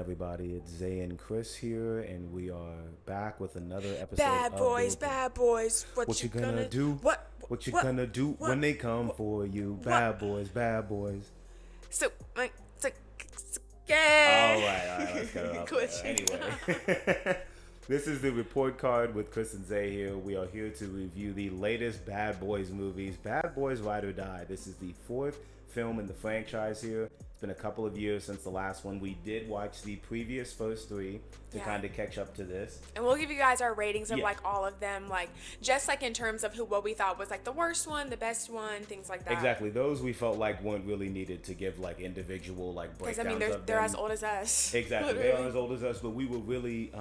everybody? It's Zay and Chris here, and we are back with another episode Bad of boys, the bad boys. What You Gonna Do? What? What You What? Gonna Do What? When They Come What? For You? What? Bad boys, bad boys. So, All yeah. right, let's get it off there. Glitching. Anyway, this is the report card with Chris and Zay here. We are here to review the latest Bad Boys movies, Bad Boys Ride or Die. This is the fourth film in the franchise here. It's been a couple of years since the last one. We did watch the previous first three to Yeah. kind of catch up to this. And we'll give you guys our ratings of Yeah. like all of them, like just like in terms of what we thought was like the worst one, the best one, things like that. Exactly. Those we felt like weren't really needed to give like individual like Because breakdowns I mean, of they're them. as old as us. Exactly. They Literally. are as old as us, but we were really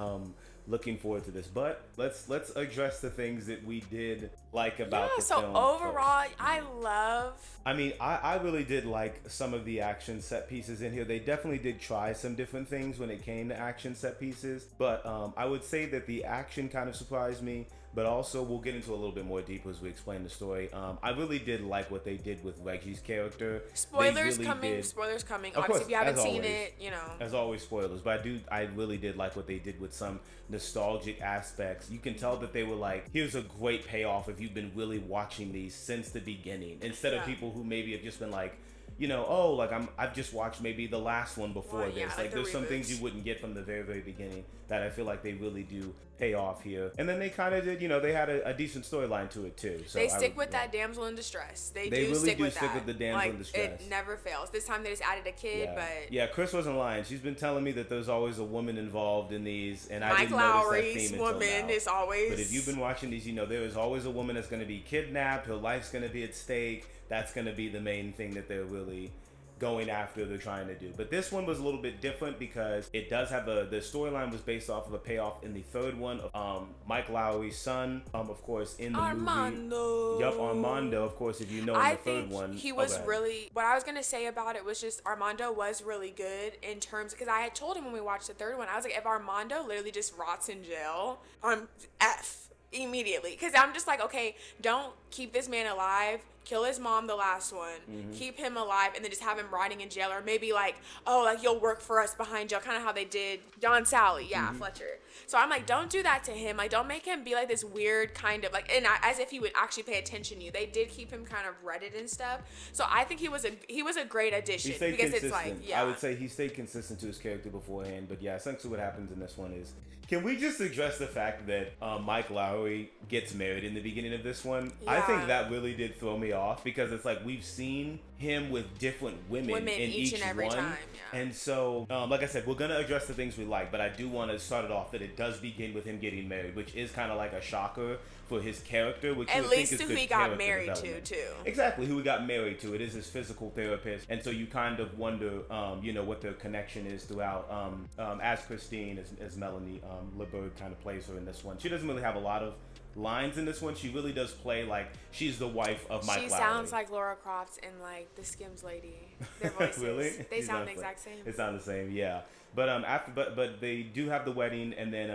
looking forward to this. But let's address the things that we did like about Yeah. the So film overall, first. I love. I mean, I really did like some of the action set pieces in here. They definitely did try some different things when it came to action set pieces. But I would say that the action kind of surprised me. But also, we'll get into a little bit more deeper as we explain the story. I really did like what they did with Reggie's character. Spoilers They really coming. did- Spoilers coming. Of Obviously, course, if you haven't as seen always. it, you know. As always, spoilers. But I really did like what they did with some nostalgic aspects. You can tell that they were like, here's a great payoff if you've been really watching these since the beginning. Instead of Yeah. people who maybe have just been like, you know, oh, like I've just watched maybe the last one before Well, this. yeah, Like like the there's some things reboots. you wouldn't get from the very beginning that I feel like they really do pay off here. And then they kind of did, you know, they had a decent storyline to it too. So They I stick would- with that damsel in distress. They They do really stick do with stick that. with the damsel like, in distress. It never fails. This time they just added a kid, Yeah. but Yeah, Chris wasn't lying. She's been telling me that there's always a woman involved in these, and I Mike didn't notice that Lowry's theme until woman now. is always. But if you've been watching these, you know there is always a woman that's going to be kidnapped. Her life's going to be at stake. That's going to be the main thing that they're really going after. They're trying to do. But this one was a little bit different because it does have the storyline was based off of a payoff in the third one of Mike Lowry's son, of course, in the movie. Armando. Yup, Armando, of course, if you know in I the third think one. he was okay. really. What I was gonna say about it was just Armando was really good in terms because I had told him when we watched the third one, I was like, if Armando literally just rots in jail, I'm F immediately because I'm just like, okay, don't keep this man alive. Kill his mom, the last one. Keep him alive, and then just have him rotting in jail, or maybe like, oh, like you'll work for us behind jail, kind of how they did Don Sally, Fletcher. So I'm like, don't do that to him. Like, don't make him be like this weird kind of like, and as if he would actually pay attention to you. They did keep him kind of redded and stuff. So I think he was a great addition He stayed because consistent. it's like, yeah, I would say he stayed consistent to his character beforehand. But yeah, essentially what happens in this one is, can we just address the fact that Mike Lowry gets married in the beginning of this one? I think Yeah. that really did throw me off because it's like we've seen him with different women in each and every one. time, yeah. And so, like I said, we're going to address the things we like, but I do want to start it off that it does begin with him getting married, which is kind of like a shocker for his character, which you at would think least is who good he got character married to development. too. Exactly, who he got married to. It is his physical therapist, and so you kind of wonder, you know, what their connection is throughout. As Christine, as Melanie LeBerg kind of plays her in this one, she doesn't really have a lot of lines in this one. She really does play like she's the wife of Mike She Lowry. sounds like Laura Croft and like the Skims lady. Their voices, Really? they She sound sounds the exact same. It sounds the same, yeah. But but they do have the wedding, and then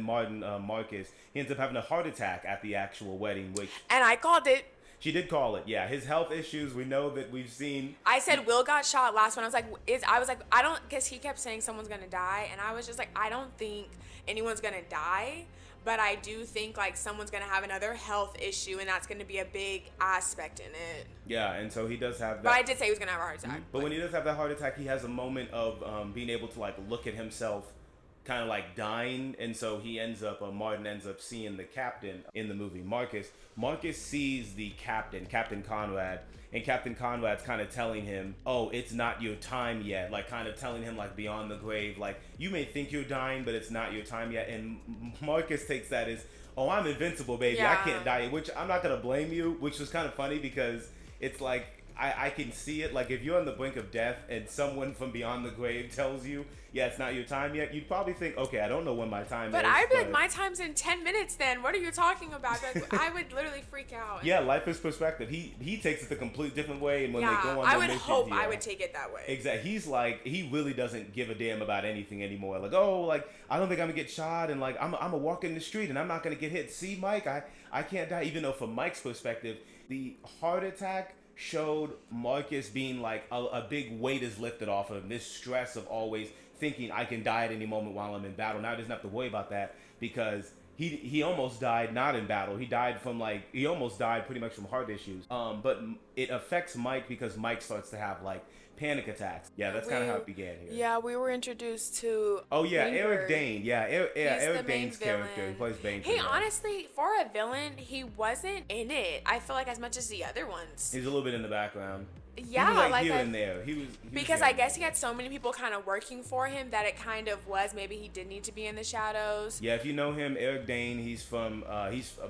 Martin Marcus, he ends up having a heart attack at the actual wedding, which And I called it. she did call it. Yeah, his health issues. We know that we've seen. I said Will got shot last one. I was like, I don't, because he kept saying someone's gonna die, and I was just like, I don't think anyone's gonna die, but I do think like someone's gonna have another health issue, and that's gonna be a big aspect in it. Yeah, and so he does have that. But I did say he was gonna have a heart attack. But when he does have that heart attack, he has a moment of being able to like look at himself kind of like dying, and so he ends up Martin ends up seeing the captain in the movie. Marcus sees the Captain Conrad, and Captain Conrad's kind of telling him, oh, it's not your time yet, like kind of telling him like beyond the grave, like you may think you're dying, but it's not your time yet. And Marcus takes that as, oh, I'm invincible, baby. I Yeah. can't die, which I'm not gonna blame you, which was kind of funny because it's like I can see it. Like if you're on the brink of death and someone from beyond the grave tells you, yeah, it's not your time yet, you'd probably think, okay, I don't know when my time But is. I'd be like, my time's in 10 minutes then. What are you talking about? Like, I would literally freak out. Yeah, life is perspective. He takes it the complete different way, and when Yeah, they go on I their would missions, hope yeah. I would take it that way. Exactly. He's like, he really doesn't give a damn about anything anymore. Like, oh, like I don't think I'm gonna get shot, and like I'm a walk in the street, and I'm not gonna get hit. See, Mike, I can't die. Even though from Mike's perspective, the heart attack showed Marcus being like a big weight is lifted off of him. This stress of always thinking I can die at any moment while I'm in battle. Now he doesn't have to worry about that because he almost died not in battle. He died from he almost died pretty much from heart issues. But it affects Mike because Mike starts to have like panic attacks. Yeah, that's kind of how it began here. Yeah, we were introduced to. Oh yeah, Linger. Eric Dane. Yeah, Eric Dane's character. Villain. He plays Bane. He honestly, for a villain, he wasn't in it. I feel like as much as the other ones. He's a little bit in the background. Yeah, he was like here and there. He was because I guess he had so many people kind of working for him that it kind of was maybe he did need to be in the shadows. Yeah, if you know him, Eric Dane, he's from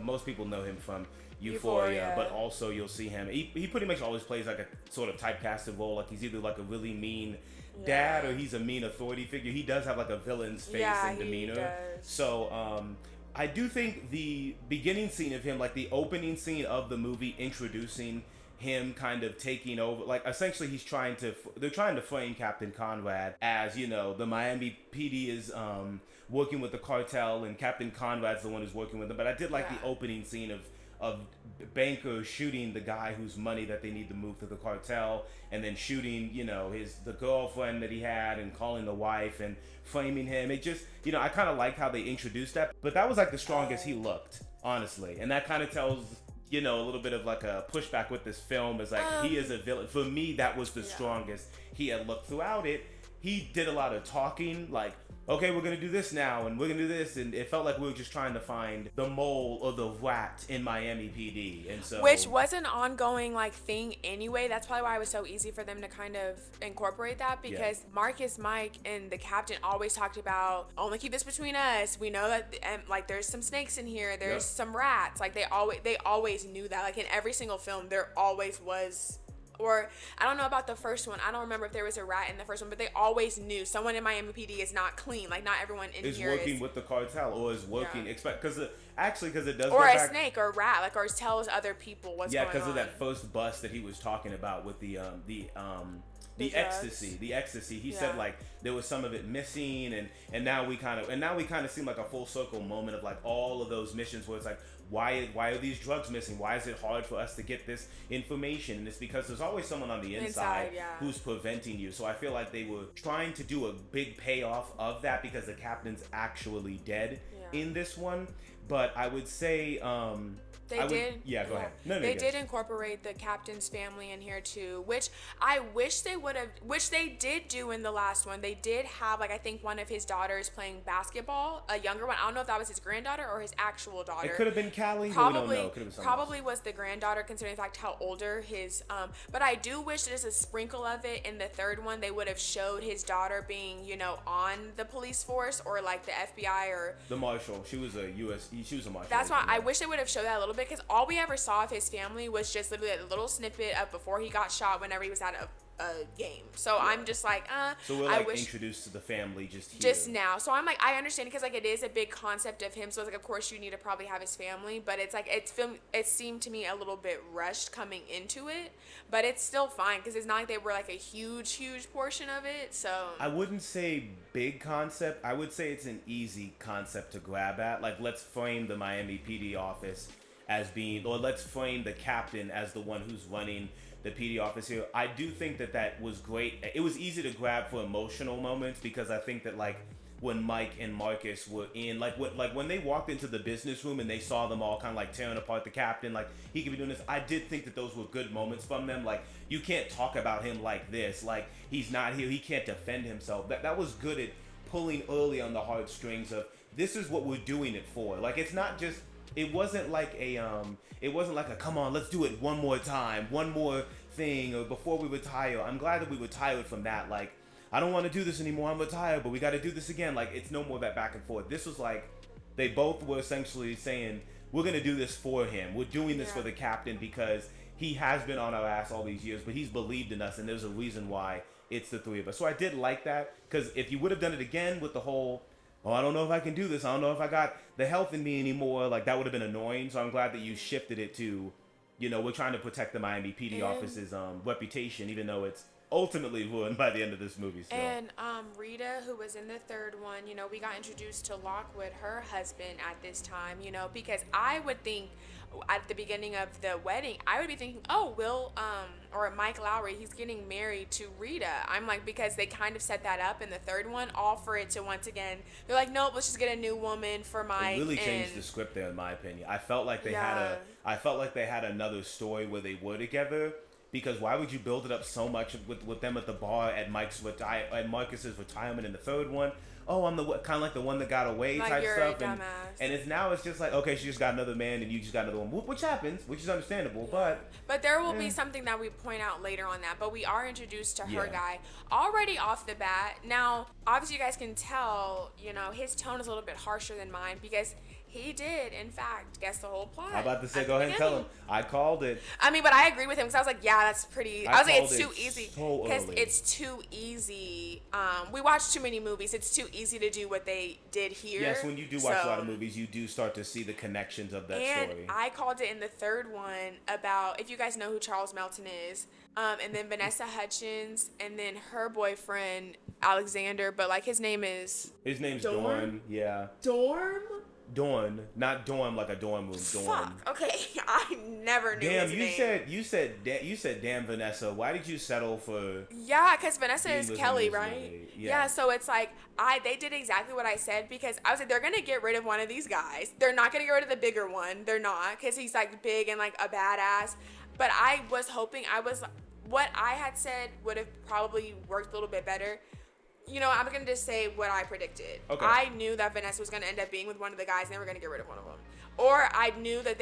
most people know him from Euphoria, but also you'll see him. He pretty much always plays like a sort of typecasted role. Like he's either like a really mean dad or he's a mean authority figure. He does have like a villain's face and demeanor. He does. So I do think the beginning scene of him, like the opening scene of the movie, introducing him kind of taking over, like essentially they're trying to frame Captain Conrad as, the Miami PD is working with the cartel and Captain Conrad's the one who's working with them. But I did like the opening scene of bankers shooting the guy whose money that they need to move to the cartel, and then shooting the girlfriend that he had and calling the wife and framing him. It just I kind of like how they introduced that, but that was like the strongest he looked, honestly, and that kind of tells a little bit of like a pushback with this film is like he is a villain. For me, that was the strongest he had looked. Throughout it, he did a lot of talking, like, okay, we're gonna do this now, and we're gonna do this, and it felt like we were just trying to find the mole or the rat in Miami PD, and so which was an ongoing like thing anyway. That's probably why it was so easy for them to kind of incorporate that, because Marcus, Mike, and the captain always talked about only keep this between us. We know that like there's some snakes in here, there's some rats. Like they always knew that. Like in every single film, there always was. Or I don't know about the first one. I don't remember if there was a rat in the first one, but they always knew someone in Miami PD is not clean. Like not everyone in here is working with the cartel or is working. Because it does. Or a snake or a rat, like, or tells other people what's going on. Yeah, because of that first bust that he was talking about with the ecstasy. The ecstasy. He said like there was some of it missing, and now we kind of seem like a full circle moment of like all of those missions where it's like, why are these drugs missing? Why is it hard for us to get this information? And it's because there's always someone on the inside who's preventing you. So I feel like they were trying to do a big payoff of that because the captain's actually dead in this one. But I would say They did. Yeah, go ahead. No, they did incorporate the captain's family in here too, which I wish they would have, which they did do in the last one. They did have, like, I think one of his daughters playing basketball, a younger one. I don't know if that was his granddaughter or his actual daughter. It could have been Callie. Probably, we don't know. It could have been probably was the granddaughter, considering the fact how older his. But I do wish there's a sprinkle of it in the third one. They would have showed his daughter being, you know, on the police force or like the FBI or the marshal. She was a marshal. That's why I wish they would have showed that a little bit, because all we ever saw of his family was just literally a little snippet of before he got shot whenever he was at a game. So I'm just like, So we're like introduced to the family just here. Just now. So I'm like, I understand, because like it is a big concept of him. So it's like, of course you need to probably have his family, but it's like it seemed to me a little bit rushed coming into it, but it's still fine because it's not like they were like a huge portion of it. So I wouldn't say big concept. I would say it's an easy concept to grab at. Like, let's frame the Miami PD office as being, or let's frame the captain as the one who's running the PD office here. I do think that was great. It was easy to grab for emotional moments, because I think that like when Mike and Marcus were in, like when they walked into the business room and they saw them all kind of like tearing apart the captain, like he could be doing this. I did think that those were good moments from them. Like, you can't talk about him like this. Like, he's not here. He can't defend himself. That was good at pulling early on the heartstrings of, this is what we're doing it for. Like, it's not just, it wasn't like a come on, let's do it one more time, one more thing, or before we retire. I'm glad that we retired from that. Like, I don't want to do this anymore, I'm retired, but we got to do this again. Like, it's no more that back and forth. This was like, they both were essentially saying, we're going to do this for him. We're doing this for the captain because he has been on our ass all these years, but he's believed in us, and there's a reason why it's the three of us. So I did like that, because if you would have done it again with the whole, oh, I don't know if I can do this, I don't know if I got the health in me anymore, like, that would have been annoying. So I'm glad that you shifted it to, you know, we're trying to protect the Miami PD office's reputation, even though it's ultimately ruined by the end of this movie. Still, And Rita, who was in the third one, we got introduced to Lockwood, her husband, at this time, because I would think at the beginning of the wedding, I would be thinking, oh, Will, or Mike Lowry, he's getting married to Rita. I'm like, because they kind of set that up in the third one, all for it to once again, they're like, nope, let's just get a new woman for Mike. It really changed the script there, in my opinion. I felt like they had another story where they were together. Because why would you build it up so much with them at the bar at Marcus's retirement in the third one? Oh, I'm the kind of like the one that got away like type you're stuff, a and it's just like, okay, she just got another man and you just got another one, which happens, which is understandable, but there will be something that we point out later on that. But we are introduced to her guy already off the bat. Now, obviously, you guys can tell, his tone is a little bit harsher than mine because he did, in fact, guess the whole plot. I'm about to say, go ahead and tell him. I called it. I mean, but I agree with him because I was like, yeah, that's pretty. I was like, it's too easy. Because it's too easy. We watch too many movies. It's too easy to do what they did here. Yes, when you do watch a lot of movies, you do start to see the connections of that story. And I called it in the third one about, if you guys know who Charles Melton is, and then Vanessa Hudgens, and then her boyfriend, Alexander, but like his name's Dorn. Yeah. Dorn, not dorm like a dorm room. Dorn. Fuck. Okay, I never knew his name. You said damn Vanessa. Why did you settle for? Yeah, because Vanessa is Kelly, right? Yeah. So it's like they did exactly what I said because I was like, they're gonna get rid of one of these guys. They're not gonna get rid of the bigger one. They're not, because he's like big and like a badass. But I was hoping what I had said would have probably worked a little bit better. I'm going to just say what I predicted. Okay. I knew that Vanessa was going to end up being with one of the guys and they were going to get rid of one of them. Or I knew that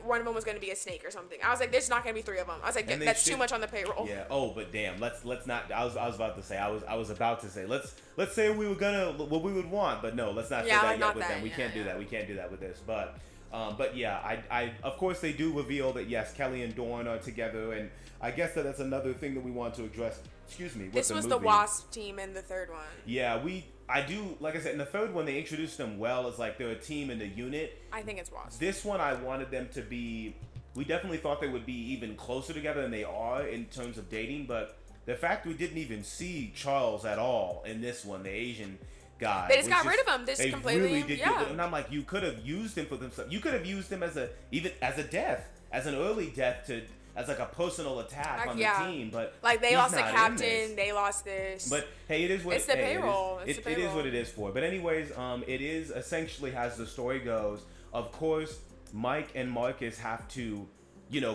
one of them was going to be a snake or something. I was like, there's not going to be three of them. I was like, that's too much on the payroll. Yeah. Oh, but damn, let's not. I was about to say. I was about to say. Let's say we were what we would want, but no, let's not say that yet with them. We can't do that. We can't do that with this. But yeah, I of course they do reveal that yes, Kelly and Dorn are together, and I guess that's another thing that we want to address. Excuse me. This was the Wasp team in the third one. Yeah, I do, like I said, in the third one, they introduced them well as like they're a team in the unit. I think it's Wasp. This one, I wanted them to be, we definitely thought they would be even closer together than they are in terms of dating, but the fact we didn't even see Charles at all in this one, the Asian guy. They just got rid of him. They completely, really did. Yeah. And I'm like, you could have used him for themselves. You could have used him as an early death as like a personal attack on the team, but like they lost the captain, they lost this. But hey, it is what it's the payroll. It is what it is for. But anyways, it is essentially, as the story goes. Of course, Mike and Marcus have to,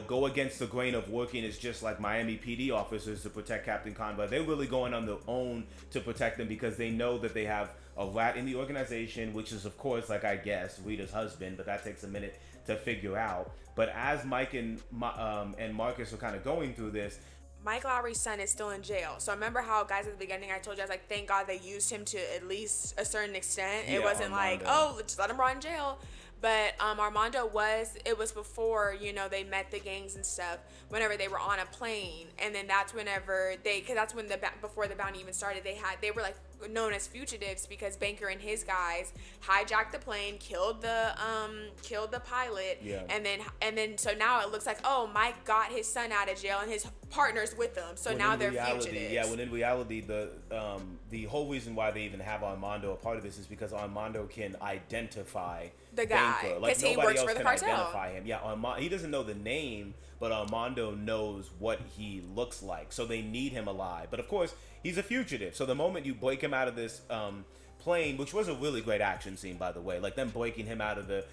go against the grain of working as just like Miami PD officers to protect Captain Conrad. They're really going on their own to protect them because they know that they have a rat in the organization, which is of course, like I guess, Rita's husband, but that takes a minute to figure out. But as Mike and Marcus are kind of going through this, Mike Lowry's son is still in jail. So I remember how, guys, at the beginning I told you, I was like, thank God they used him to at least a certain extent. It wasn't Armando. Like, oh, just let him rot in jail. But Armando it was before, they met the gangs and stuff, whenever they were on a plane. And then that's whenever because that's when before the bounty even started, they were like known as fugitives because Banker and his guys hijacked the plane, killed the pilot. Yeah. And then so now it looks like, oh, Mike got his son out of jail and his partner's with them. So now they're fugitives. Yeah, when in reality, the whole reason why they even have Armando a part of this is because Armando can identify the guy, because he works for the cartel. Identify him. Yeah, he doesn't know the name, but Armando knows what he looks like. So they need him alive. But of course, he's a fugitive. So the moment you break him out of this plane, which was a really great action scene, by the way, like them breaking him out of the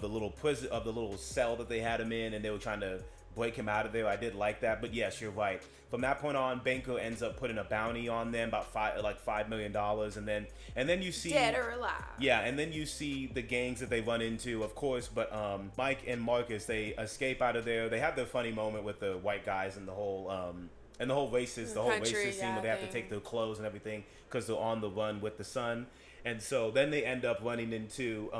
little prison, of the little cell that they had him in, and they were trying to break him out of there. I did like that. But yes, you're right. From that point on, Banco ends up putting a bounty on them, about $5 million, and then you see dead or alive. Yeah, and then you see the gangs that they run into, of course. But Mike and Marcus, they escape out of there. They have their funny moment with the white guys and the whole racist scene where they have to take their clothes and everything because they're on the run with the sun. And so then they end up running into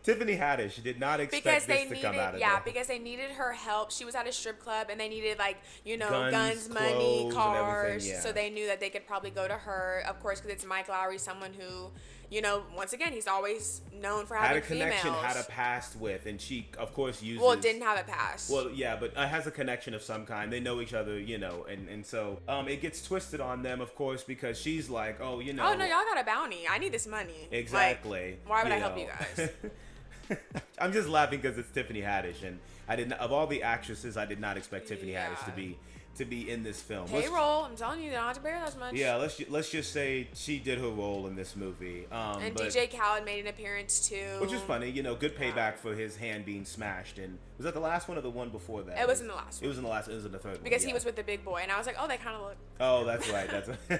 Tiffany Haddish did not expect this to come out of there. Because they needed her help. She was at a strip club and they needed guns, money, cars. Yeah. So they knew that they could probably go to her, of course, because it's Mike Lowry, someone who, once again, he's always known for had having a connection, females. had a past with, and she, of course, uses. Well, didn't have a past. Well, yeah, but has a connection of some kind. They know each other, and so it gets twisted on them, of course, because she's like, oh, oh no, y'all got a bounty. I need this money. Exactly. Like, why would I help you guys? I'm just laughing because it's Tiffany Haddish, and I didn't. Of all the actresses, I did not expect Tiffany Haddish to be in this film. Payroll, I'm telling you, they don't have to bear that much. Yeah, let's just say she did her role in this movie. And DJ Khaled made an appearance too, which is funny. Good payback for his hand being smashed. And was that the last one or the one before that? It was in the last one. It was in the last. It was in the third one. Because he was with the big boy, and I was like, oh, they kind of look. Oh, that's right.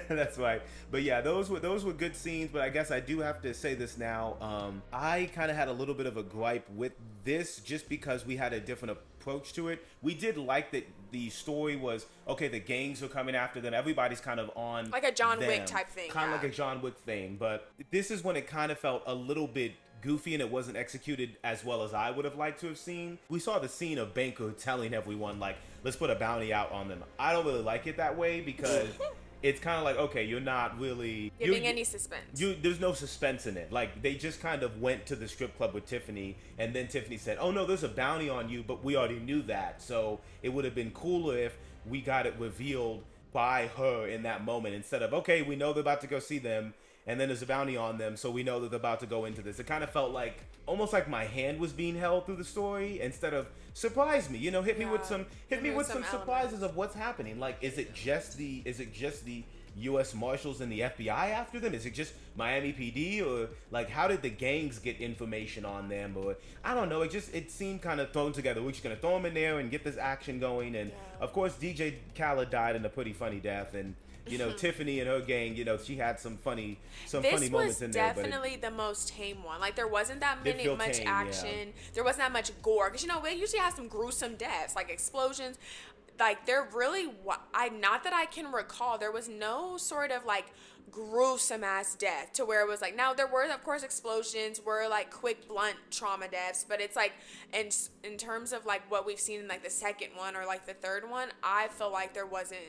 That's right. But yeah, those were good scenes. But I guess I do have to say this now. I kind of had a little bit of a gripe with this just because we had a different approach to it. We did like that the story was okay. The gangs are coming after them. Everybody's kind of on like a John Wick type thing. Kind of like a John Wick thing. But this is when it kind of felt a little bit goofy and it wasn't executed as well as I would have liked to have seen. We saw the scene of Banker telling everyone like, let's put a bounty out on them. I don't really like it that way because it's kind of like, okay, you're not really giving any suspense. There's no suspense in it. Like, they just kind of went to the strip club with Tiffany, and then Tiffany said, oh no, there's a bounty on you, but we already knew that. So it would have been cooler if we got it revealed by her in that moment instead of, okay, we know they're about to go see them, and then there's a bounty on them, so we know that they're about to go into this. It kind of felt like, almost like my hand was being held through the story instead of surprise me, hit me with some surprises of what's happening. Like, is it just the U.S. Marshals and the FBI after them? Is it just Miami PD, or like how did the gangs get information on them? Or I don't know. It seemed kind of thrown together. We're just gonna throw them in there and get this action going. And of course, DJ Khaled died in a pretty funny death. And Tiffany and her gang, she had some funny moments in there. This was definitely the most tame one. Like, there wasn't that much tame, action. Yeah. There wasn't that much gore. Because, we usually have some gruesome deaths, like explosions. Like, there really, not that I can recall, there was no sort of, like, gruesome ass death to where it was like, now there were, of course, explosions, were, like, quick, blunt trauma deaths, but it's like, in terms of, like, what we've seen in, like, the second one or, like, the third one, I feel like there wasn't.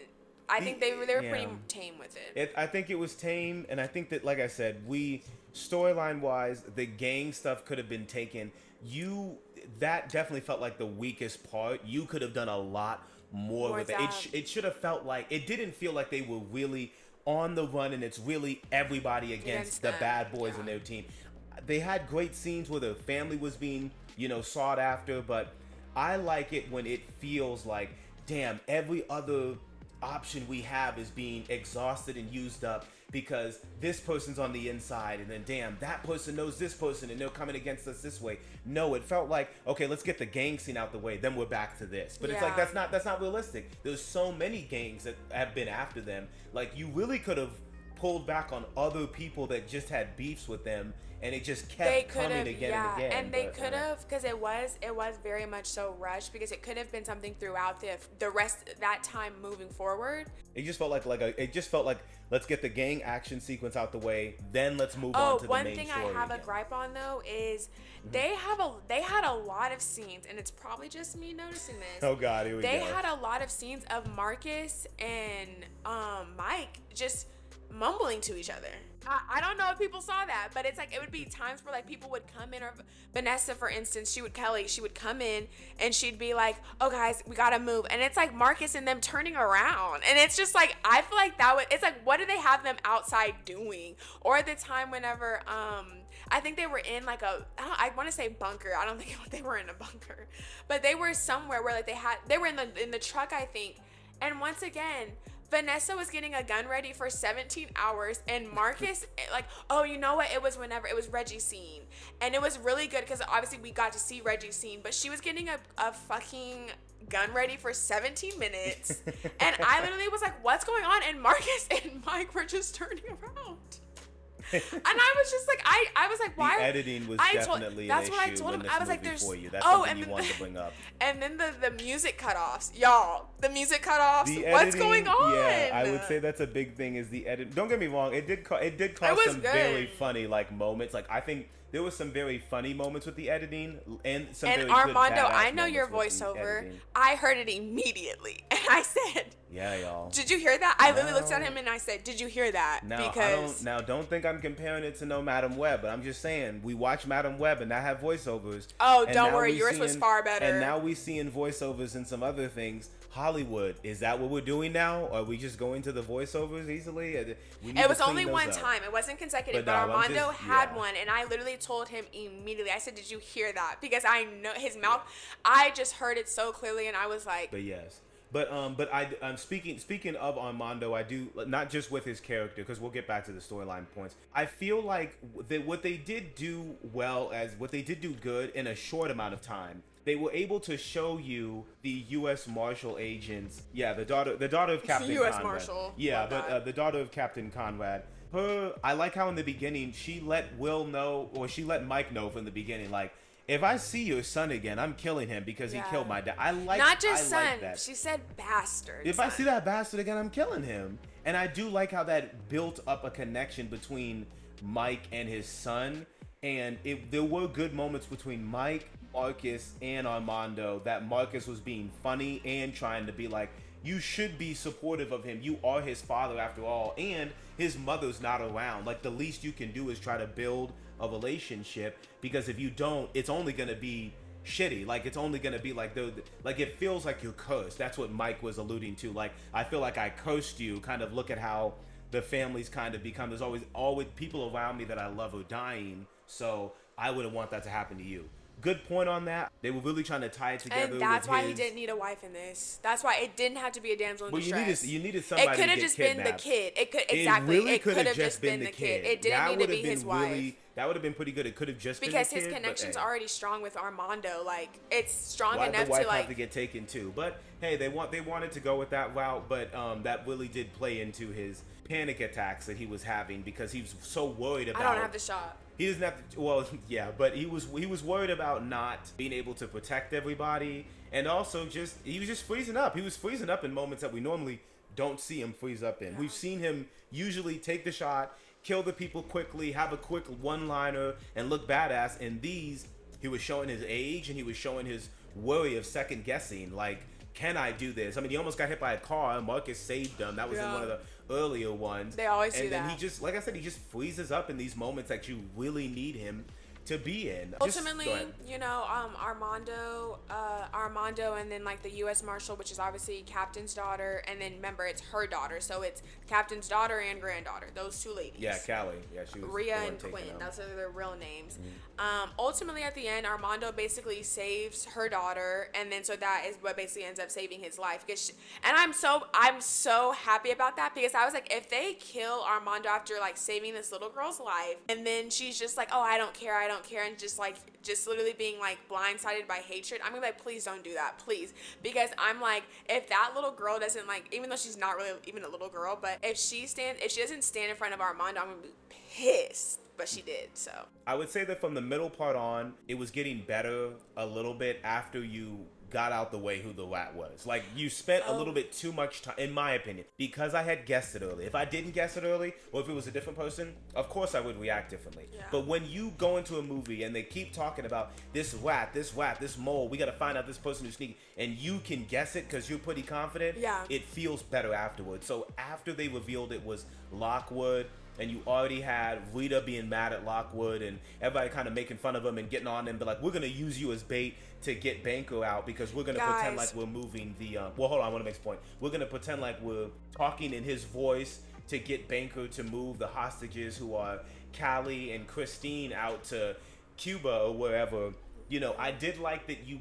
I think they were pretty tame with it. I think it was tame, and I think that, like I said, storyline-wise, the gang stuff could have been taken. That definitely felt like the weakest part. You could have done a lot more with it. It should have felt like, it didn't feel like they were really on the run, and it's really everybody against the bad boys in their team. They had great scenes where the family was being, sought after, but I like it when it feels like, damn, every other option we have is being exhausted and used up because this person's on the inside, and then damn, that person knows this person and they're coming against us this way. No, it felt like, okay, let's get the gang scene out the way, then we're back to this. But it's like, that's not realistic. There's so many gangs that have been after them. Like, you really could have pulled back on other people that just had beefs with them, and it just kept coming again and again. And they could have, because it was very much so rushed, because it could have been something throughout the rest that time moving forward. It just felt like let's get the gang action sequence out the way, then let's move on to the main story. One thing I have a gripe on though is they had a lot of scenes, and it's probably just me noticing this. Oh God, here we go. They had a lot of scenes of Marcus and Mike just mumbling to each other. I don't know if people saw that, but it's like, it would be times where like people would come in, or Vanessa, for instance, she would come in and she'd be like, oh guys, we gotta move, and it's like Marcus and them turning around, and it's just like, I feel like it's like, what do they have them outside doing? Or at the time whenever I think they were in like I want to say bunker. I don't think they were in a bunker, but they were somewhere where like they were in the truck, I think. And once again, Vanessa was getting a gun ready for 17 hours, and Marcus, like, oh, you know what? It was Reggie's scene. And it was really good because obviously we got to see Reggie's scene, but she was getting a fucking gun ready for 17 minutes. And I literally was like, what's going on? And Marcus and Mike were just turning around. And I was just like, I was like, why? The editing was definitely that's an what issue I told him. I was like, there's That's something you wanted to bring up. And then the music cutoffs, y'all. The music cutoffs. What's going on? Yeah, I would say that's a big thing. Is the edit? Don't get me wrong. It did cause some very funny moments. Like, I think there was some very funny moments with the editing, and some very Armando, good I know your voiceover. I heard it immediately, and I said, "Yeah, y'all. Did you hear that?" I literally looked at him and I said, "Did you hear that?" Now, don't think I'm comparing it to no Madam Web, but I'm just saying we watch Madam Web and that had voiceovers. Oh, and don't worry, yours was far better. And now we seeing voiceovers in some other things. Hollywood, is that what we're doing now? Are we just going to the voiceovers easily? It was only one time. It wasn't consecutive, but Armando had one, and I literally told him immediately. I said, "Did you hear that?" Because I know his mouth. I just heard it so clearly, and I was like, "But yes." But I'm speaking of Armando, I do, not just with his character, because we'll get back to the storyline points. I feel like what they did do good in a short amount of time. They were able to show you the U.S. Marshal agents. Yeah, the daughter of Captain U.S. Conrad. Marshal. Yeah, but the daughter of Captain Conrad. I like how in the beginning she let Mike know from the beginning, like, if I see your son again, I'm killing him because he killed my dad. Not just son. She said bastard. If I see that bastard again, I'm killing him. And I do like how that built up a connection between Mike and his son. And there were good moments between Mike, Marcus, and Armando, that Marcus was being funny and trying to be like, you should be supportive of him. You are his father after all. And his mother's not around. Like, the least you can do is try to build a relationship, because if you don't, it's only going to be shitty. Like, it's only going to be like, it feels like you're cursed. That's what Mike was alluding to. Like, I feel like I cursed you. Kind of look at how the families kind of become. There's always people around me that I love are dying. So I wouldn't want that to happen to you. Good point on that. They were really trying to tie it together. And that's why he didn't need a wife in this. That's why it didn't have to be a damsel in distress. You needed somebody. It could have just been the kid. It could have just been the kid. It didn't need to be his wife. That would have been pretty good. It could have just been because the kid, his connection's already strong with Armando. Like, it's strong enough to the wife have to get taken too. But hey, they wanted to go with that route, but that really did play into his panic attacks that he was having because he was so worried about. I don't have the shot. He doesn't have to. Well, yeah, but he was worried about not being able to protect everybody, and also he was just freezing up. He was freezing up in moments that we normally don't see him freeze up in. Yeah. We've seen him usually take the shot, kill the people quickly, have a quick one-liner, and look badass. In these, he was showing his age and he was showing his worry of second guessing. Like, can I do this? I mean, he almost got hit by a car. Marcus saved him. That was in one of the earlier ones. They always do that. And then he just, like I said, he just freezes up in these moments that you really need him to be in. Ultimately, Armando, and then like the U.S. Marshal, which is obviously Captain's daughter, and then remember it's her daughter, so it's Captain's daughter and granddaughter. Those two ladies. Yeah, Callie. Yeah, she was. Rhea and Quinn. Those are their real names. Mm-hmm. Ultimately, at the end, Armando basically saves her daughter, and then so that is what basically ends up saving his life. And I'm so happy about that because I was like, if they kill Armando after like saving this little girl's life, and then she's just like, oh, I don't care, and just literally being like blindsided by hatred, I'm gonna be like, please don't do that, please, because I'm like, if that little girl doesn't, like, even though she's not really even a little girl, but if she doesn't stand in front of Armando, I'm gonna be pissed. But she did, so I would say that from the middle part on, it was getting better a little bit after you got out the way who the rat was. Like, you spent a little bit too much time, in my opinion, because I had guessed it early. If I didn't guess it early, or if it was a different person, of course I would react differently. Yeah. But when you go into a movie and they keep talking about this rat, this mole, we got to find out this person who's sneaking, and you can guess it because you're pretty confident, it feels better afterwards. So after they revealed it was Lockwood, and you already had Rita being mad at Lockwood and everybody kind of making fun of him and getting on him, but like, we're going to use you as bait to get Banco out because we're going to pretend like we're moving the, well, hold on, I want to make a point. We're going to pretend like we're talking in his voice to get Banco to move the hostages who are Callie and Christine out to Cuba or wherever. You know, I did like that you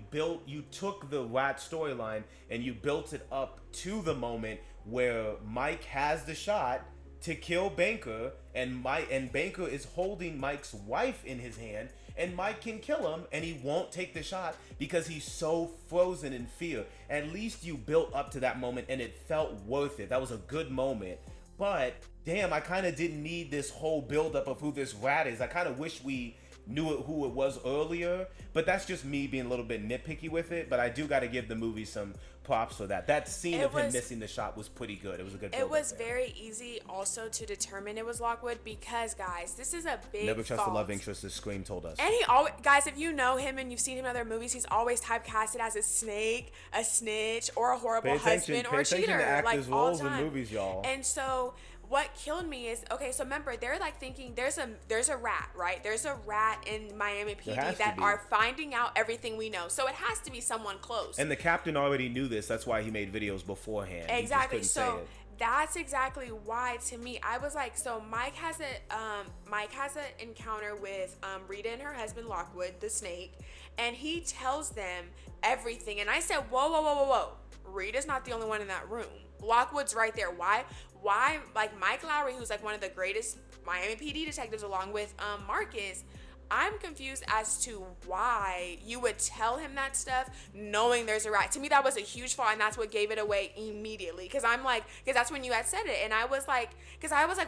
took the rat storyline and you built it up to the moment where Mike has the shot to kill Banker, and Banker is holding Mike's wife in his hand, and Mike can kill him, and he won't take the shot because he's so frozen in fear. At least you built up to that moment, and it felt worth it. That was a good moment. But damn, I kind of didn't need this whole buildup of who this rat is. I kind of wish we knew who it was earlier, but that's just me being a little bit nitpicky with it. But I do got to give the movie some props for that. That scene of him missing the shot was pretty good. It was a good. It was very easy also to determine it was Lockwood because, guys, this is a big never trust fault. the love interest, as Scream told us. And he always, guys, if you know him and you've seen him in other movies, he's always typecasted as a snake, a snitch, or a horrible husband or a cheater, to actors' like all roles time. in movies, y'all. And so what killed me is, okay, so remember, they're like thinking there's a rat, right? There's a rat in Miami PD that are finding out everything we know. So it has to be someone close. And the captain already knew this. That's why he made videos beforehand. Exactly. So that's exactly why, to me, I was like, so Mike has an encounter with Rita and her husband Lockwood, the snake, and he tells them everything. And I said, whoa. Rita's not the only one in that room. Lockwood's right there. Why? Like Mike Lowry, who's like one of the greatest Miami PD detectives, along with Marcus. I'm confused as to why you would tell him that stuff knowing there's a rat. To me, that was a huge flaw, and that's what gave it away immediately. Because that's when you had said it, and I was like,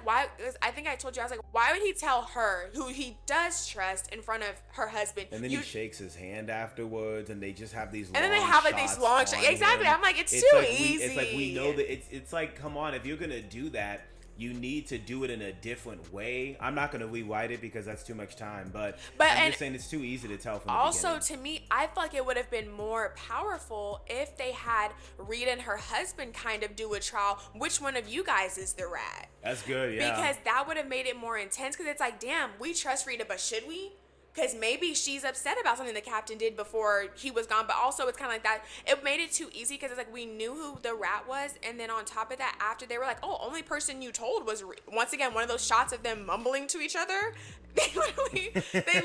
why? I think I told you, I was like, why would he tell her, who he does trust, in front of her husband? And then he shakes his hand afterwards, and they just have these. And then they have like these long shots. Exactly. I'm like, it's too easy. It's like we know that it's like, come on, if you're gonna do that, you need to do it in a different way. I'm not going to rewrite it because that's too much time, but I'm just saying it's too easy to tell from the beginning. Also, to me, I feel like it would have been more powerful if they had Rita and her husband kind of do a trial. Which one of you guys is the rat? That's good, yeah. Because that would have made it more intense, because it's like, damn, we trust Rita, but should we? Because maybe she's upset about something the captain did before he was gone. But also, it's kind of like that. It made it too easy, because it's like we knew who the rat was. And then on top of that, after they were like, oh, only person you told was once again, one of those shots of them mumbling to each other. They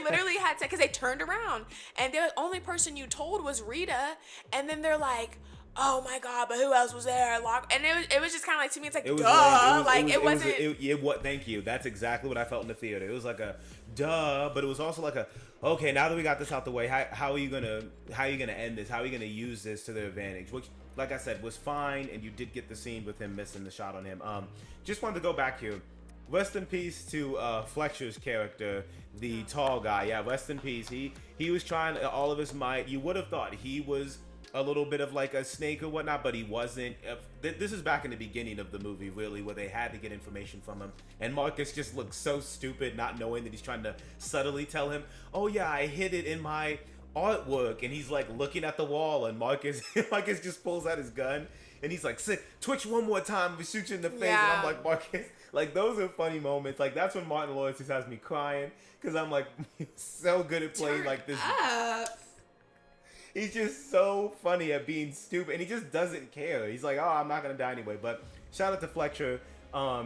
literally had to, because they turned around. And the only person you told was Rita. And then they're like, oh my God, but who else was there? And it was just kind of like, to me, it's like, thank you. That's exactly what I felt in the theater. It was like a duh, but it was also like a, okay, now that we got this out the way, how are you gonna end this? How are you gonna use this to their advantage? Which, like I said, was fine, and you did get the scene with him missing the shot on him. Just wanted to go back here. Rest in peace to Fletcher's character, the tall guy. Yeah, rest in peace. He was trying all of his might. You would have thought he was a little bit of like a snake or whatnot, but he wasn't. This is back in the beginning of the movie, really, where they had to get information from him, and Marcus just looks so stupid, not knowing that he's trying to subtly tell him, oh yeah, I hid it in my artwork, and he's like looking at the wall, and Marcus just pulls out his gun, and he's like, twitch one more time, we shoot you in the face. Yeah. And I'm like, Marcus, like, those are funny moments. Like, that's when Martin Lawrence just has me crying, because I'm like, he's so good at playing like this. He's just so funny at being stupid, and he just doesn't care. He's like, oh, I'm not gonna die anyway. But shout out to Fletcher.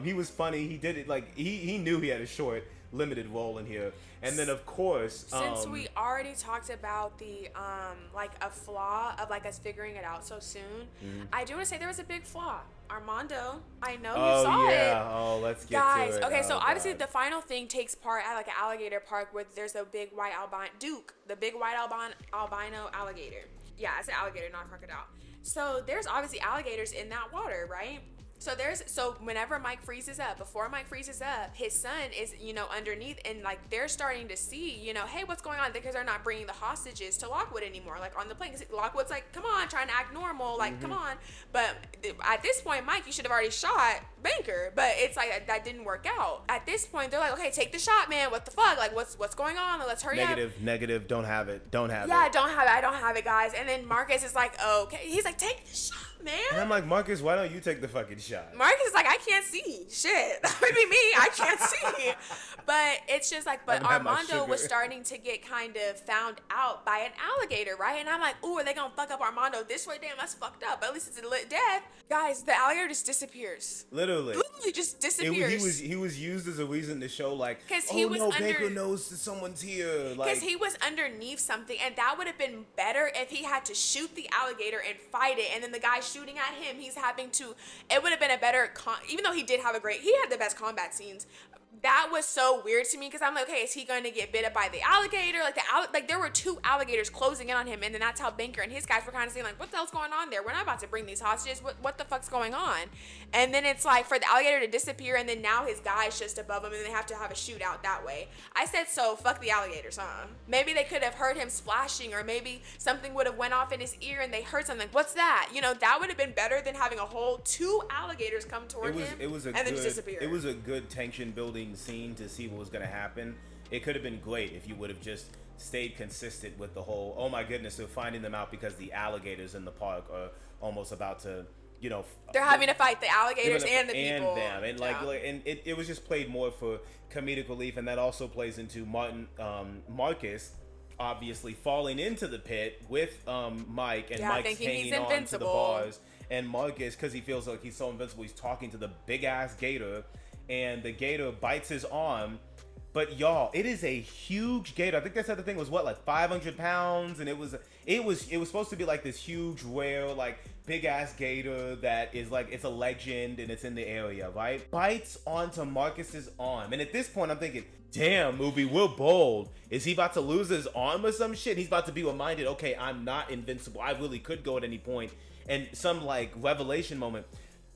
He was funny. He did it like he knew he had a short, limited role in here. And then of course, since we already talked about the like a flaw of like us figuring it out so soon, I do want to say there was a big flaw. Armando, I know you saw it. Oh, let's get to it. Okay, so obviously the final thing takes part at like an alligator park where there's a big white albino Duke, the big white albino alligator. Yeah, it's an alligator, not a crocodile. So there's obviously alligators in that water, right? So whenever Mike freezes up, before Mike freezes up, his son is, underneath, and like they're starting to see, hey, what's going on? Because they're not bringing the hostages to Lockwood anymore, like on the plane. Because Lockwood's like, come on, trying to act normal, like, come on. But at this point, Mike, you should have already shot Banker. But it's like that didn't work out. At this point, they're like, okay, take the shot, man. What the fuck? Like, what's going on? Let's hurry up. Negative. Don't have it. Yeah, don't have it. I don't have it, guys. And then Marcus is like, okay. He's like, take the shot, man. And I'm like, Marcus, why don't you take the fucking shot? Marcus is like, I can't see. Shit. That would be me. I can't see. But it's just like, but Armando was starting to get kind of found out by an alligator, right? And I'm like, ooh, are they going to fuck up Armando this way? Damn, that's fucked up. But at least it's a lit death. Guys, the alligator just disappears. Literally just disappears. He was used as a reason to show like, Banker knows that someone's here. Because he was underneath something, and that would have been better if he had to shoot the alligator and fight it, and then the guy shooting at him, he's having to, it would have been a better, even though he had the best combat scenes. That was so weird to me, because I'm like, okay, is he going to get bit up by the alligator? Like there were two alligators closing in on him, and then that's how Banker and his guys were kind of saying like, what the hell's going on there? We're not about to bring these hostages. What the fuck's going on? And then it's like for the alligator to disappear, and then now his guy's just above him, and they have to have a shootout that way. I said, so fuck the alligators, huh? Maybe they could have heard him splashing, or maybe something would have went off in his ear and they heard something. What's that? That would have been better than having a whole two alligators come toward him and then just disappear. It was a good tension building scene to see what was going to happen. It could have been great if you would have just stayed consistent with the whole, oh my goodness, they're finding them out because the alligators in the park are almost about to They're having to fight the alligators even and the and people. them, and and it was just played more for comedic relief, and that also plays into Marcus obviously falling into the pit with Mike, and Mike's hanging on to the bars, and Marcus, because he feels like he's so invincible, he's talking to the big ass gator, and the gator bites his arm. But y'all, it is a huge gator. I think they said the thing was what, like 500 pounds, and it was supposed to be like this huge, rare, like big ass gator that is like, it's a legend and it's in the area, right? Bites onto Marcus's arm, and at this point I'm thinking, damn, movie, Will Bold, is he about to lose his arm or some shit? He's about to be reminded, okay, I'm not invincible. I really could go at any point, and some like revelation moment.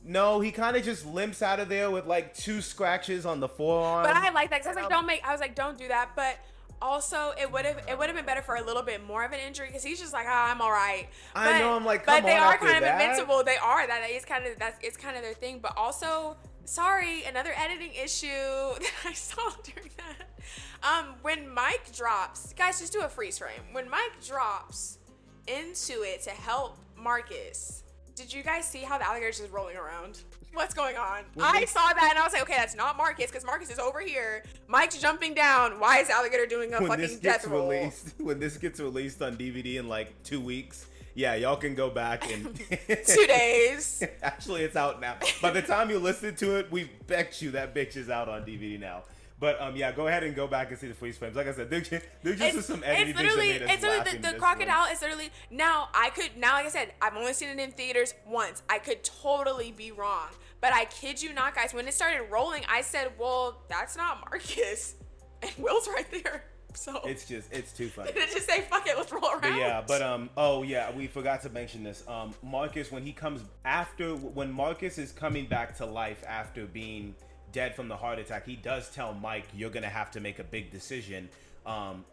No, he kind of just limps out of there with like 2 scratches on the forearm. But I like that because I was like, don't do that. But also, it would have been better for a little bit more of an injury because he's just like, I'm all right. But, I know, I'm like, come on, but they are after kind of that? invincible. They are it's kind of their thing. But also, sorry, another editing issue that I saw during that. When Mike drops, guys, just do a freeze frame. When Mike drops into it to help Marcus. Did you guys see how the alligator's just rolling around? What's going on? I saw that and I was like, okay, that's not Marcus because Marcus is over here. Mike's jumping down. Why is the alligator doing a fucking death roll? When this gets released on DVD in like 2 weeks, yeah, y'all can go back and 2 days. Actually, it's out now. By the time you listen to it, we bet you that bitch is out on DVD now. But yeah, go ahead and go back and see the freeze frames. Like I said, there's just some editing things that made us laugh in the this crocodile one. is literally now like I said, I've only seen it in theaters once. I could totally be wrong, but I kid you not, guys. When it started rolling, I said, "Well, that's not Marcus," and Will's right there. So it's too funny. Did it just say fuck it, let's roll around? But yeah, oh yeah, we forgot to mention this. Marcus, when Marcus is coming back to life after being dead from the heart attack, he does tell Mike, you're gonna have to make a big decision.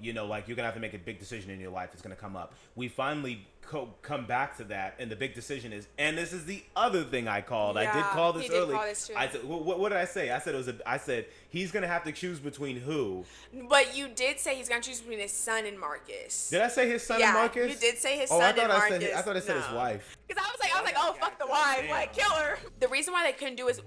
You're gonna have to make a big decision in your life. It's gonna come up. We finally come back to that, and the big decision is, and this is the other thing I called. Yeah, I did call this early. Call this too. I said, what did I say? I said he's gonna have to choose between who. But you did say he's gonna choose between his son and Marcus. Did I say his son and Marcus? You did say his son and Marcus. I thought I said his wife. Because I was like, oh, fuck the wife, damn. like, kill her. The reason why they couldn't do is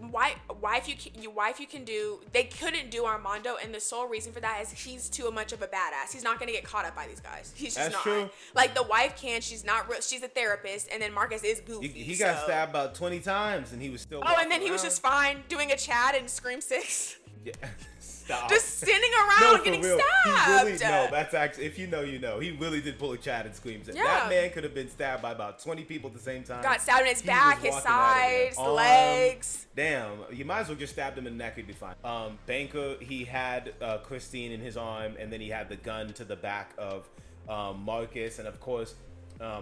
they couldn't do Armando, and the sole reason for that is he's too much of a badass. He's not gonna get caught up by these guys. He's just That's not. true. Like the wife can, she's not real. She's a therapist, and then Marcus is goofy. He got stabbed about 20 times, and he was still. Oh, and then he was just fine doing a Chad and Scream 6. Yeah. Stop. Just standing around getting stabbed. No, that's actually, if you know, you know. He really did pull a Chad and screams. Yeah. That man could have been stabbed by about 20 people at the same time. Got stabbed in his He back, was his walking out of there. sides, the legs. Damn, you might as well just stab him in the neck, he'd be fine. Banker, he had Christine in his arm, and then he had the gun to the back of Marcus, and of course,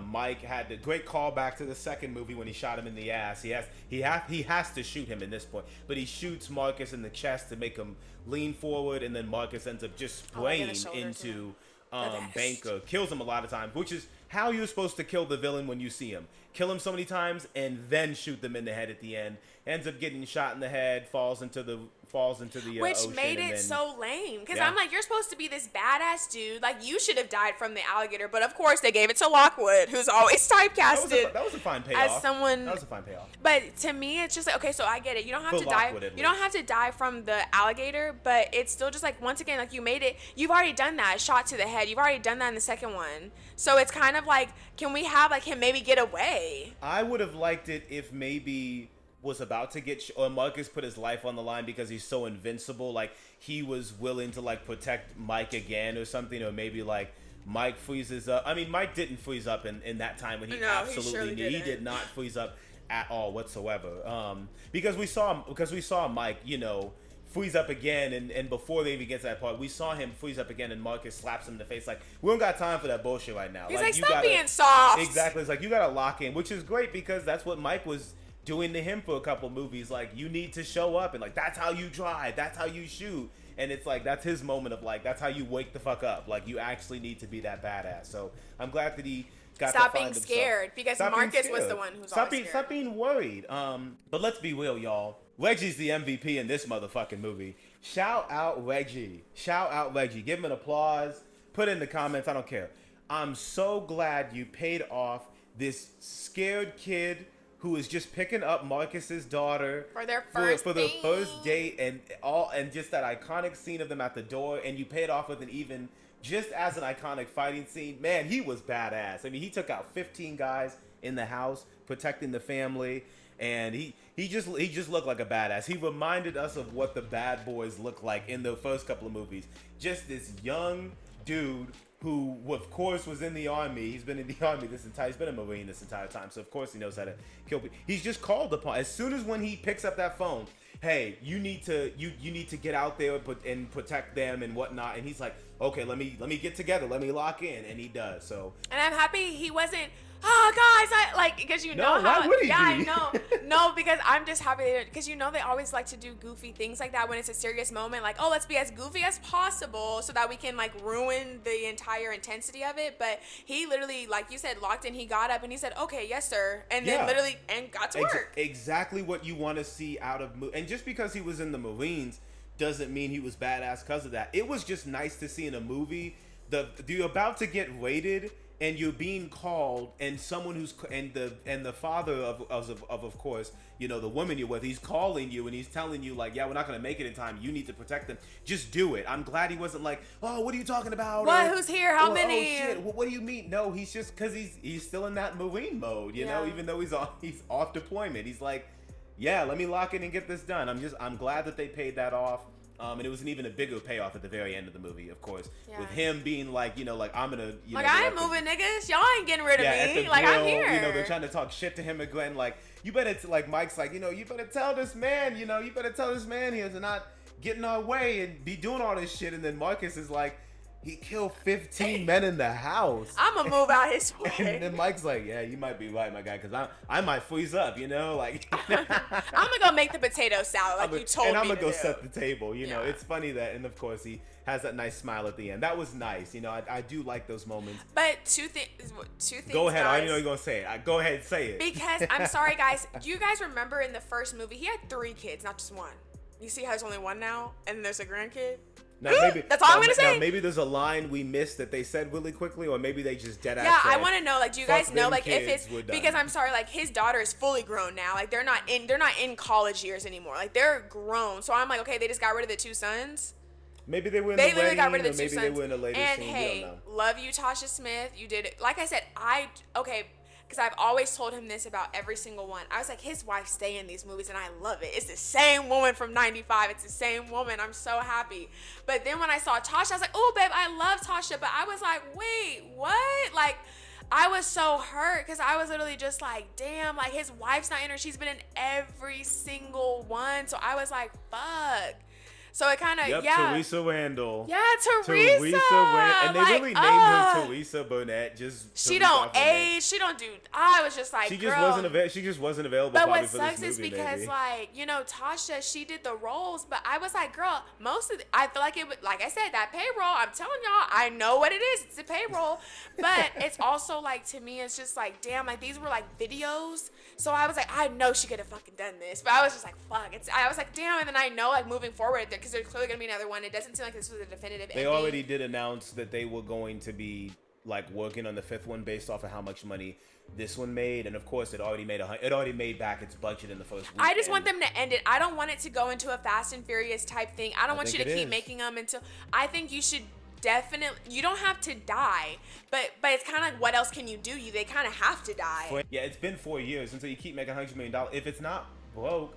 Mike had the great callback to the second movie when he shot him in the ass. He has to shoot him in this point, but he shoots Marcus in the chest to make him lean forward, and then Marcus ends up just spraying into Banker, kills him a lot of times, which is how you're supposed to kill the villain when you see him. Kill him so many times and then shoot them in the head at the end. Ends up getting shot in the head, falls into the which ocean, made it so lame because I'm like, you're supposed to be this badass dude, like you should have died from the alligator, but of course they gave it to Lockwood, who's always typecasted. That was a fine payoff. As someone, that was a fine payoff. But to me, it's just like, okay, so I get it. You don't have to die. You don't have to die from the alligator, but it's still just like, once again, like you made it. You've already done that shot to the head. You've already done that in the second one. So it's kind of like, can we have like him maybe get away? I would have liked it if maybe was about to get or Marcus put his life on the line because he's so invincible, like he was willing to like protect Mike again or something, or maybe like Mike freezes up. I mean, Mike didn't freeze up in that time when he he did not freeze up at all whatsoever, because we saw Mike, freeze up again, and before they even get to that part, we saw him freeze up again, and Marcus slaps him in the face. Like, we don't got time for that bullshit right now. He's like stop being soft. Exactly. It's like, you gotta lock in, which is great because that's what Mike was doing to him for a couple movies. Like, you need to show up, and like, that's how you drive, that's how you shoot, and it's like, that's his moment of like, that's how you wake the fuck up. Like, you actually need to be that badass. So I'm glad that he got stop to being find scared himself. because Stop Marcus was the one who's always scared. Stop being worried. But let's be real, y'all. Reggie's the MVP in this motherfucking movie. Shout out Reggie. Shout out Reggie. Give him an applause. Put it in the comments. I don't care. I'm so glad you paid off this scared kid who is just picking up Marcus's daughter For their first for the date. first date, and just that iconic scene of them at the door, and you pay it off with an even just as an iconic fighting scene. Man, he was badass. I mean, he took out 15 guys in the house protecting the family, and he just looked like a badass. He reminded us of what the bad boys look like in the first couple of movies. Just this young dude who, of course, was in the army. He's been in the army he's been a Marine this entire time, so of course he knows how to kill people. He's just called upon. As soon as when he picks up that phone, hey, you need to get out there and protect them and whatnot. And he's like, okay, let me get together, let me lock in, and he does. So. And I'm happy he wasn't. Oh, guys, I like, because you know how. Why would he yeah, I be? know. No, because I'm just happy because you know they always like to do goofy things like that when it's a serious moment. Like, oh, let's be as goofy as possible so that we can like ruin the entire intensity of it. But he literally, like you said, locked in. He got up and he said, "Okay, yes, sir," and then literally and got to work. Exactly what you want to see out of. And just because he was in the Marines doesn't mean he was badass because of that. It was just nice to see in a movie you're about to get raided. And you're being called, and someone who's and the father of course, you know, the woman you're with, he's calling you and he's telling you like, yeah, we're not gonna make it in time. You need to protect them. Just do it. I'm glad he wasn't like, oh, what are you talking about? What? Who's here? How many? Oh shit. What do you mean? No, he's just because he's still in that Marine mode, you know, even though he's off deployment. He's like, yeah, let me lock in and get this done. I'm glad that they paid that off. And it was an even a bigger payoff at the very end of the movie, of course, with him being like, you know, like I'm gonna, you like know, I ain't moving, niggas. Y'all ain't getting rid of me. Like grill, I'm here. You know, they're trying to talk shit to him and Glenn. Like, you better, like Mike's like, you know, you better tell this man, you know, you better tell this man here to not get in our way and be doing all this shit. And then Marcus is like, he killed 15 men in the house. I'm gonna move out his way. And then Mike's like, yeah, you might be right, my guy, because I might freeze up, you know, like. I'm gonna go make the potato salad like you told me. And I'm gonna to go do. set the table. You know, it's funny that, and of course he has that nice smile at the end. That was nice. You know, I do like those moments. But two things. Go ahead. Guys, I already know you're gonna say it. Go ahead, say it. Because I'm sorry, guys. Do you guys remember in the first movie he had 3 kids, not just one? You see how there's only one now, and there's a grandkid. Now, maybe, that's all I'm gonna say. Now maybe there's a line we missed that they said really quickly, or maybe they just dead ass. Yeah, said, I want to know. Like, do you guys know, like, if it's we're done. because I'm sorry, like, his daughter is fully grown now. Like, they're not in college years anymore. Like, they're grown. So I'm like, okay, they just got rid of the 2 sons. Maybe they were in They the literally wedding, got rid of the 2 maybe sons. they were in a later and scene. hey, We don't know. love you, Tasha Smith. You did it. Like I said, because I've always told him this about every single one. I was like, his wife stay in these movies, and I love it. It's the same woman from 95. It's the same woman. I'm so happy. But then when I saw Tasha, I was like, oh, babe, I love Tasha. But I was like, wait, what? Like, I was so hurt because I was literally just like, damn, like, his wife's not in her. She's been in every single one. So I was like, fuck. So it kind of, Teresa Randall. Yeah, Teresa. And they really named her Teresa Burnett. She don't age. She don't do. I was just like, she girl. She just wasn't available. But probably what for sucks this movie, is because, maybe. like, you know, Tasha, she did the roles, but I was like, girl, I feel like it would, like I said, that payroll, I'm telling y'all, I know what it is. It's a payroll. But it's also, like, to me, it's just like, damn, like, these were, like, videos. So I was like, I know she could have fucking done this. But I was just like, fuck. I was like, damn. And then I know, like, moving forward, because there's clearly going to be another one. It doesn't seem like this was a definitive ending. They already did announce that they were going to be, like, working on the 5th one based off of how much money this one made. And, of course, it already made back its budget in the first week. I just want them to end it. I don't want it to go into a Fast and Furious type thing. I don't want you to keep making them until... I think you should... Definitely, you don't have to die, but it's kind of like, what else can you do? They kind of have to die. Yeah, it's been 4 years until you keep making $100 million. If it's not broke,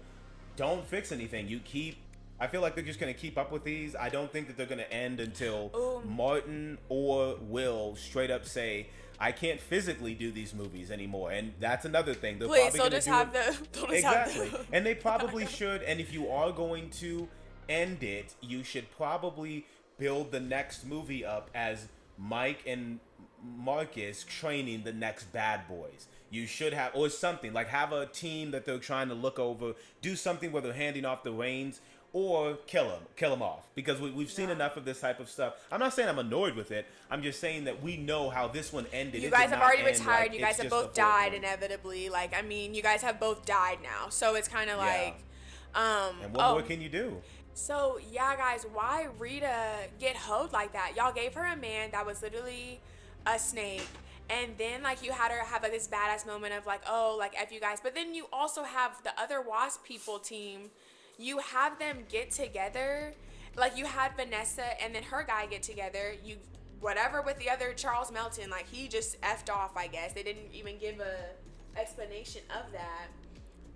don't fix anything. I feel like they're just gonna keep up with these. I don't think that they're gonna end until Martin or Will straight up say, I can't physically do these movies anymore. And that's another thing. They're Please, probably don't just gonna have the... Exactly. And they probably should. And if you are going to end it, you should probably build the next movie up as Mike and Marcus training the next bad boys. You should have, or something, like have a team that they're trying to look over, do something where they're handing off the reins, or kill them off. Because we've seen enough of this type of stuff. I'm not saying I'm annoyed with it. I'm just saying that we know how this one ended. You guys have already retired. You guys have both died inevitably. Like, I mean, you guys have both died now. So it's kind of like... and what more can you do? So, yeah, guys, why Rita get hoed like that? Y'all gave her a man that was literally a snake. And then like you had her have like this badass moment of like, oh, like F you guys. But then you also have the other Wasp people team. You have them get together. Like you had Vanessa and then her guy get together. You whatever with the other Charles Melton, like he just effed off, I guess. They didn't even give a explanation of that.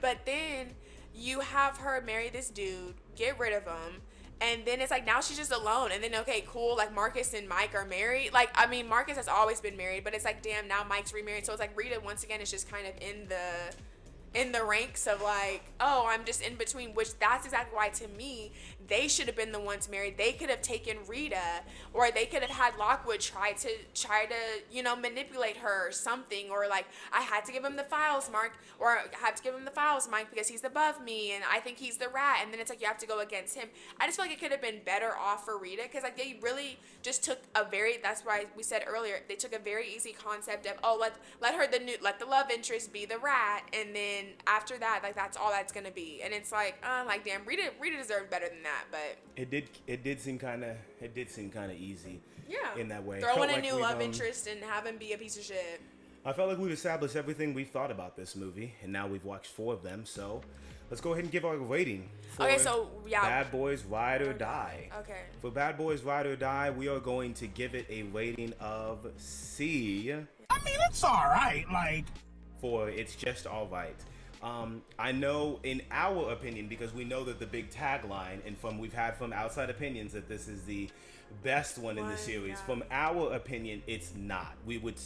But then you have her marry this dude, get rid of him. And then it's like now she's just alone. And then okay, cool, like Marcus and Mike are married. Like I mean, Marcus has always been married, but it's like damn, now Mike's remarried. So it's like Rita once again is just kind of in the ranks of like, oh, I'm just in between, which that's exactly why to me they should have been the ones married. They could have taken Rita, or they could have had Lockwood try to you know, manipulate her or something, or like I had to give him the files, Mark, or I had to give him the files, Mike, because he's above me and I think he's the rat, and then it's like you have to go against him. I just feel like it could have been better off for Rita, because like they really just took a very, that's why we said earlier, they took a very easy concept of, oh, let the love interest be the rat, and then after that, like that's all that's gonna be. And it's like damn, Rita deserved better than that. But it did seem kind of easy. Yeah. In that way. Throw in a new love interest and have him be a piece of shit. I felt like we've established everything we thought about this movie, and now we've watched 4 of them. So let's go ahead and give our rating. For okay, so yeah. Bad Boys Ride or Die. Okay. For Bad Boys Ride or Die, we are going to give it a rating of C. I mean, it's all right. Like, for it's just all right. I know in our opinion, because we know that the big tagline, and we've had from outside opinions that this is the best one in the series. Yeah. From our opinion, it's not.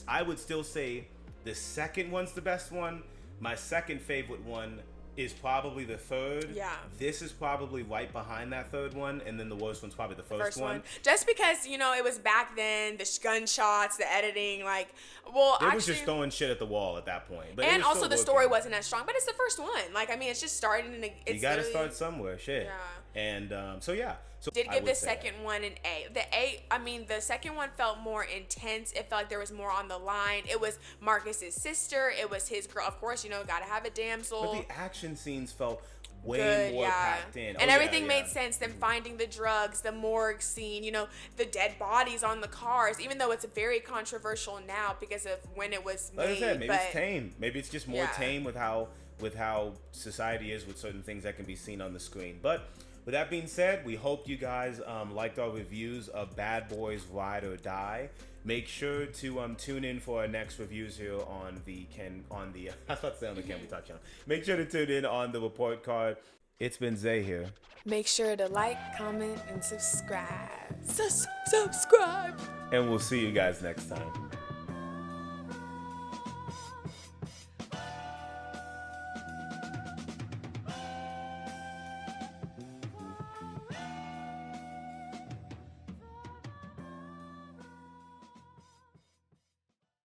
I would still say the second one's the best one. My second favorite one is probably the third. Yeah. This is probably right behind that third one, and then the worst one's probably the first one. Just because, you know, it was back then, the gunshots, the editing, like, well, it was just throwing shit at the wall at that point. But and also the story wasn't as strong, but it's the first one. Like, I mean, it's just starting, and it's you gotta start somewhere, shit. Yeah. And so yeah. So did give the second one an A. The second one felt more intense. It felt like there was more on the line. It was Marcus's sister. It was his girl. Of course, you know, gotta have a damsel. But the action scenes felt way more packed in. And everything made sense. Them finding the drugs, the morgue scene, you know, the dead bodies on the cars, even though it's very controversial now because of when it was made. Like I said, maybe it's tame. Maybe it's just more tame with how society is with certain things that can be seen on the screen. But with that being said, we hope you guys liked our reviews of Bad Boys Ride or Die. Make sure to tune in for our next reviews here on the I was about to say on the Can We Talk channel. Make sure to tune in on the report card. It's been Zay here. Make sure to like, comment, and subscribe. Subscribe. And we'll see you guys next time.